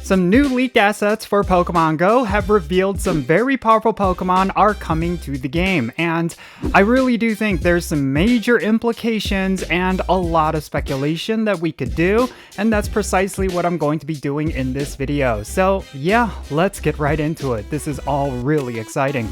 Some new leaked assets for Pokémon GO have revealed some very powerful Pokémon are coming to the game, and I really do think there's some major implications and a lot of speculation that we could do, and that's precisely what I'm going to be doing in this video. So yeah, let's get right into it. This is all really exciting.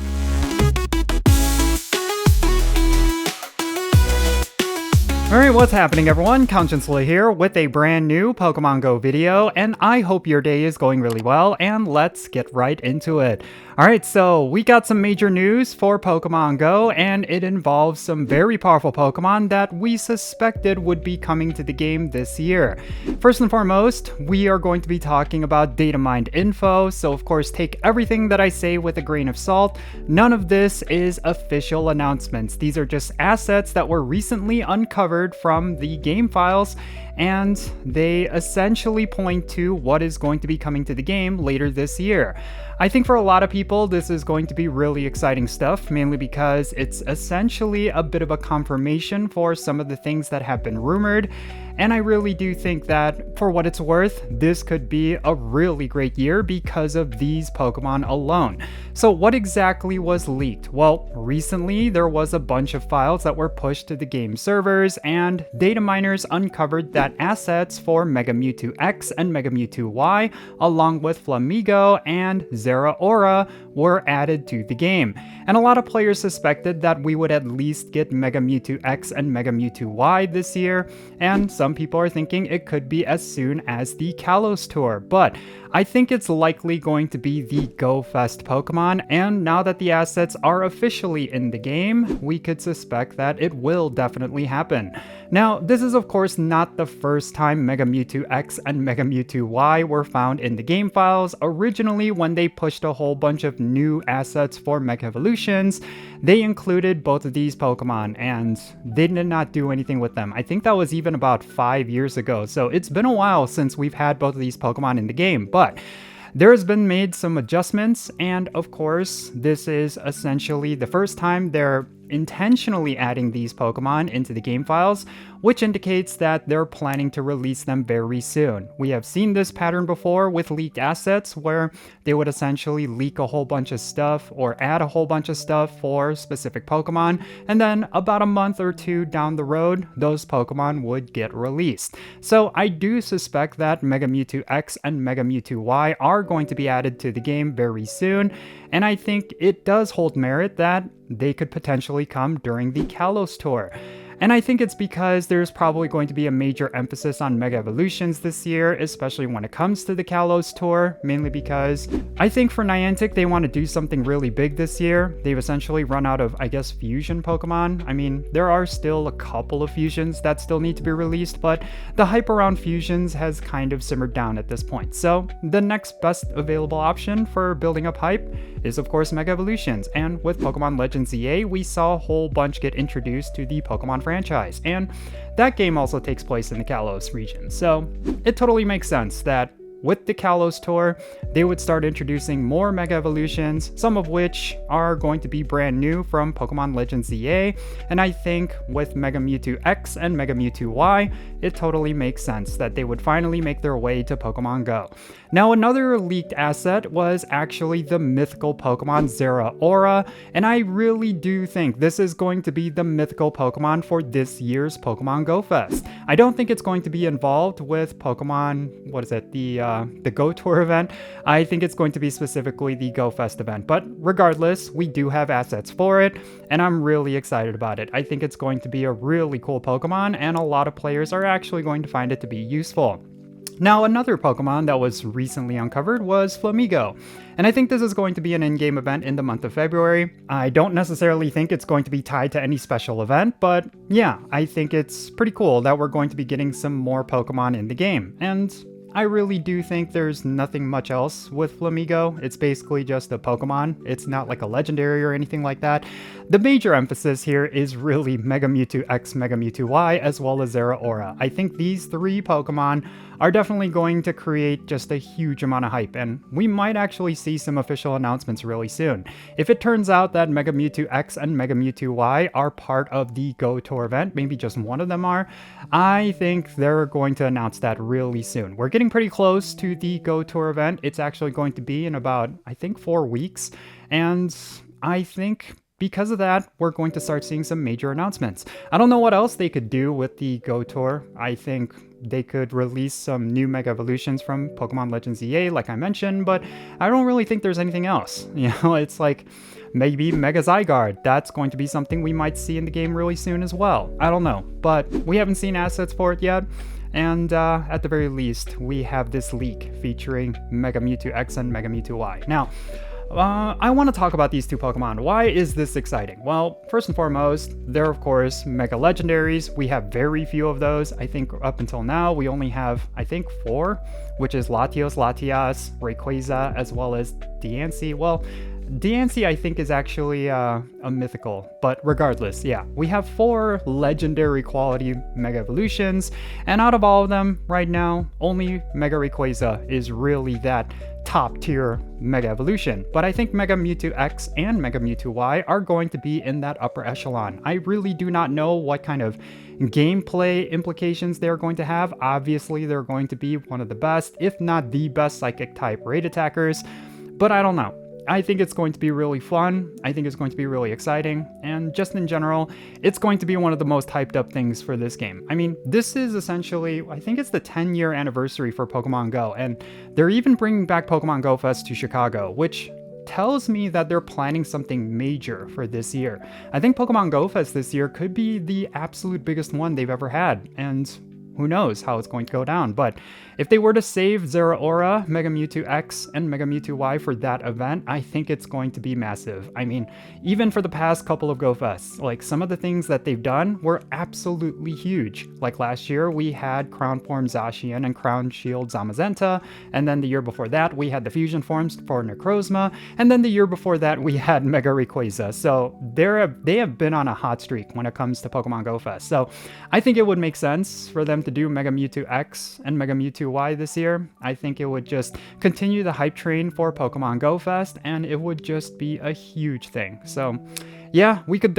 Alright, what's happening everyone? Jinsula here with a brand new Pokemon GO video, and I hope your day is going really well, and let's get right into it. Alright, so we got some major news for Pokemon GO, and it involves some very powerful Pokemon that we suspected would be coming to the game this year. First and foremost, we are going to be talking about data mined info, so of course take everything that I say with a grain of salt. None of this is official announcements. These are just assets that were recently uncovered from the game files, and they essentially point to what is going to be coming to the game later this year. I think for a lot of people this is going to be really exciting stuff, mainly because it's essentially a bit of a confirmation for some of the things that have been rumored, and I really do think that, for what it's worth, this could be a really great year because of these Pokemon alone. So what exactly was leaked? Well, recently there was a bunch of files that were pushed to the game servers, and data miners uncovered that assets for Mega Mewtwo X and Mega Mewtwo Y, along with Flamigo and Zeraora, were added to the game. And a lot of players suspected that we would at least get Mega Mewtwo X and Mega Mewtwo Y this year, and some people are thinking it could be as soon as the Kalos Tour, but I think it's likely going to be the Go Fest Pokemon, and now that the assets are officially in the game, we could suspect that it will definitely happen. Now, this is of course not the first time Mega Mewtwo X and Mega Mewtwo Y were found in the game files. Originally, when they pushed a whole bunch of new assets for Mega Evolutions, they included both of these Pokemon, and they did not do anything with them. I think that was even about 5 years ago, so it's been a while since we've had both of these Pokemon in the game, but there has been made some adjustments, and of course, this is essentially the first time they're intentionally adding these Pokemon into the game files, which indicates that they're planning to release them very soon. We have seen this pattern before with leaked assets, where they would essentially leak a whole bunch of stuff or add a whole bunch of stuff for specific Pokemon, and then about a month or two down the road, those Pokemon would get released. So I do suspect that Mega Mewtwo X and Mega Mewtwo Y are going to be added to the game very soon, and I think it does hold merit that they could potentially come during the Kalos Tour. And I think it's because there's probably going to be a major emphasis on Mega Evolutions this year, especially when it comes to the Kalos Tour, mainly because I think for Niantic, they want to do something really big this year. They've essentially run out of, I guess, fusion Pokemon. I mean, there are still a couple of fusions that still need to be released, but the hype around fusions has kind of simmered down at this point. So the next best available option for building up hype is of course Mega Evolutions, and with Pokemon Legends EA, we saw a whole bunch get introduced to the Pokemon franchise, and that game also takes place in the Kalos region, so it totally makes sense that with the Kalos Tour, they would start introducing more Mega Evolutions, some of which are going to be brand new from Pokemon Legends EA, and I think with Mega Mewtwo X and Mega Mewtwo Y, it totally makes sense that they would finally make their way to Pokemon GO. Now, another leaked asset was actually the mythical Pokemon Zeraora, and I really do think this is going to be the mythical Pokemon for this year's Pokemon Go Fest. I don't think it's going to be involved with Pokemon, the Go Tour event. I think it's going to be specifically the Go Fest event, but regardless, we do have assets for it, and I'm really excited about it. I think it's going to be a really cool Pokemon, and a lot of players are actually going to find it to be useful. Now, another Pokemon that was recently uncovered was Flamigo, and I think this is going to be an in-game event in the month of February. I don't necessarily think it's going to be tied to any special event, but yeah, I think it's pretty cool that we're going to be getting some more Pokemon in the game, and I really do think there's nothing much else with Flamigo. It's basically just a Pokemon. It's not like a legendary or anything like that. The major emphasis here is really Mega Mewtwo X, Mega Mewtwo Y, as well as Zeraora. I think these three Pokemon are definitely going to create just a huge amount of hype, and we might actually see some official announcements really soon. If it turns out that Mega Mewtwo X and Mega Mewtwo Y are part of the Go Tour event, maybe just one of them are, I think they're going to announce that really soon. We're getting pretty close to the Go Tour event. It's actually going to be in about, I think, 4 weeks, and I think because of that, we're going to start seeing some major announcements. I don't know what else they could do with the Go Tour. I think they could release some new Mega Evolutions from Pokemon Legends EA, like I mentioned, but I don't really think there's anything else. You know, it's like maybe Mega Zygarde. That's going to be something we might see in the game really soon as well. I don't know, but we haven't seen assets for it yet. And at the very least, we have this leak featuring Mega Mewtwo X and Mega Mewtwo Y. Now, I want to talk about these two Pokemon. Why is this exciting? Well, first and foremost, they're of course Mega Legendaries. We have very few of those. I think up until now, we only have, I think, 4, which is Latios, Latias, Rayquaza, as well as Diancie. Well, Diancie, I think, is actually a mythical, but regardless, yeah, we have 4 legendary quality Mega Evolutions, and out of all of them, right now, only Mega Rayquaza is really that top tier Mega Evolution. But I think Mega Mewtwo X and Mega Mewtwo Y are going to be in that upper echelon. I really do not know what kind of gameplay implications they're going to have. Obviously, they're going to be one of the best, if not the best psychic type raid attackers, but I don't know. I think it's going to be really fun. I think it's going to be really exciting. And just in general, it's going to be one of the most hyped up things for this game. I mean, this is essentially, I think it's the 10-year anniversary for Pokemon Go. And they're even bringing back Pokemon Go Fest to Chicago, which tells me that they're planning something major for this year. I think Pokemon Go Fest this year could be the absolute biggest one they've ever had. And who knows how it's going to go down, but if they were to save Zeraora, Mega Mewtwo X, and Mega Mewtwo Y for that event, I think it's going to be massive. I mean, even for the past couple of Go Fests, like some of the things that they've done were absolutely huge. Like last year, we had Crown Form Zacian and Crown Shield Zamazenta, and then the year before that, we had the Fusion Forms for Necrozma, and then the year before that, we had Mega Rayquaza. So they have been on a hot streak when it comes to Pokemon Go Fest. So I think it would make sense for them to do Mega Mewtwo X and Mega Mewtwo Y this year. I think it would just continue the hype train for Pokemon Go Fest, and it would just be a huge thing. So yeah, we could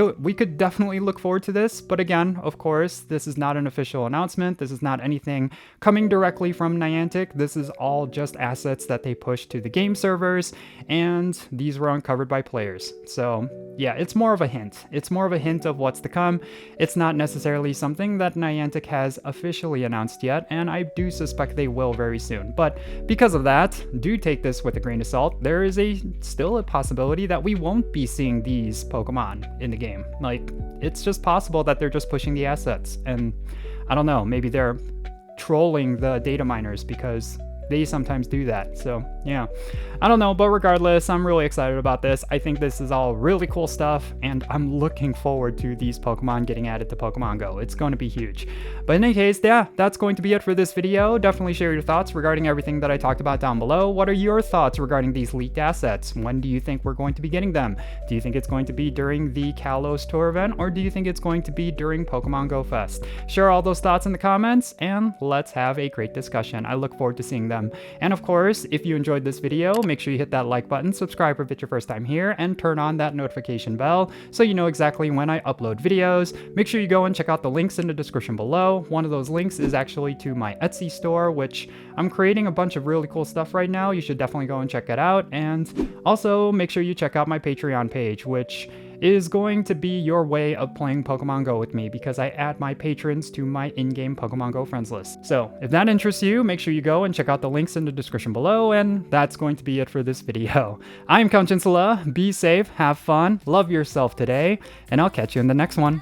definitely look forward to this, but again, of course, this is not an official announcement. This is not anything coming directly from Niantic. This is all just assets that they push to the game servers, and these were uncovered by players. So yeah, it's more of a hint. It's more of a hint of what's to come. It's not necessarily something that Niantic has officially announced yet, and I do suspect they will very soon. But because of that, do take this with a grain of salt. There is still a possibility that we won't be seeing these Pokemon in the game. Like, it's just possible that they're just pushing the assets, and I don't know, maybe they're trolling the data miners because they sometimes do that. So yeah, I don't know, but regardless, I'm really excited about this. I think this is all really cool stuff, and I'm looking forward to these Pokemon getting added to Pokemon Go. It's going to be huge. But in any case, yeah, that's going to be it for this video. Definitely share your thoughts regarding everything that I talked about down below. What are your thoughts regarding these leaked assets? When do you think we're going to be getting them? Do you think it's going to be during the Kalos Tour event, or do you think it's going to be during Pokemon Go Fest? Share all those thoughts in the comments, and let's have a great discussion. I look forward to seeing them. And of course, if you enjoyed this video, make sure you hit that like button, subscribe if it's your first time here, and turn on that notification bell so you know exactly when I upload videos. Make sure you go and check out the links in the description below. One of those links is actually to my Etsy store, which I'm creating a bunch of really cool stuff right now. You should definitely go and check it out. And also make sure you check out my Patreon page, which is going to be your way of playing Pokemon Go with me, because I add my patrons to my in-game Pokemon Go friends list. So if that interests you, make sure you go and check out the links in the description below, and that's going to be it for this video. I'm Count Jinsula. Be safe, have fun, love yourself today, and I'll catch you in the next one.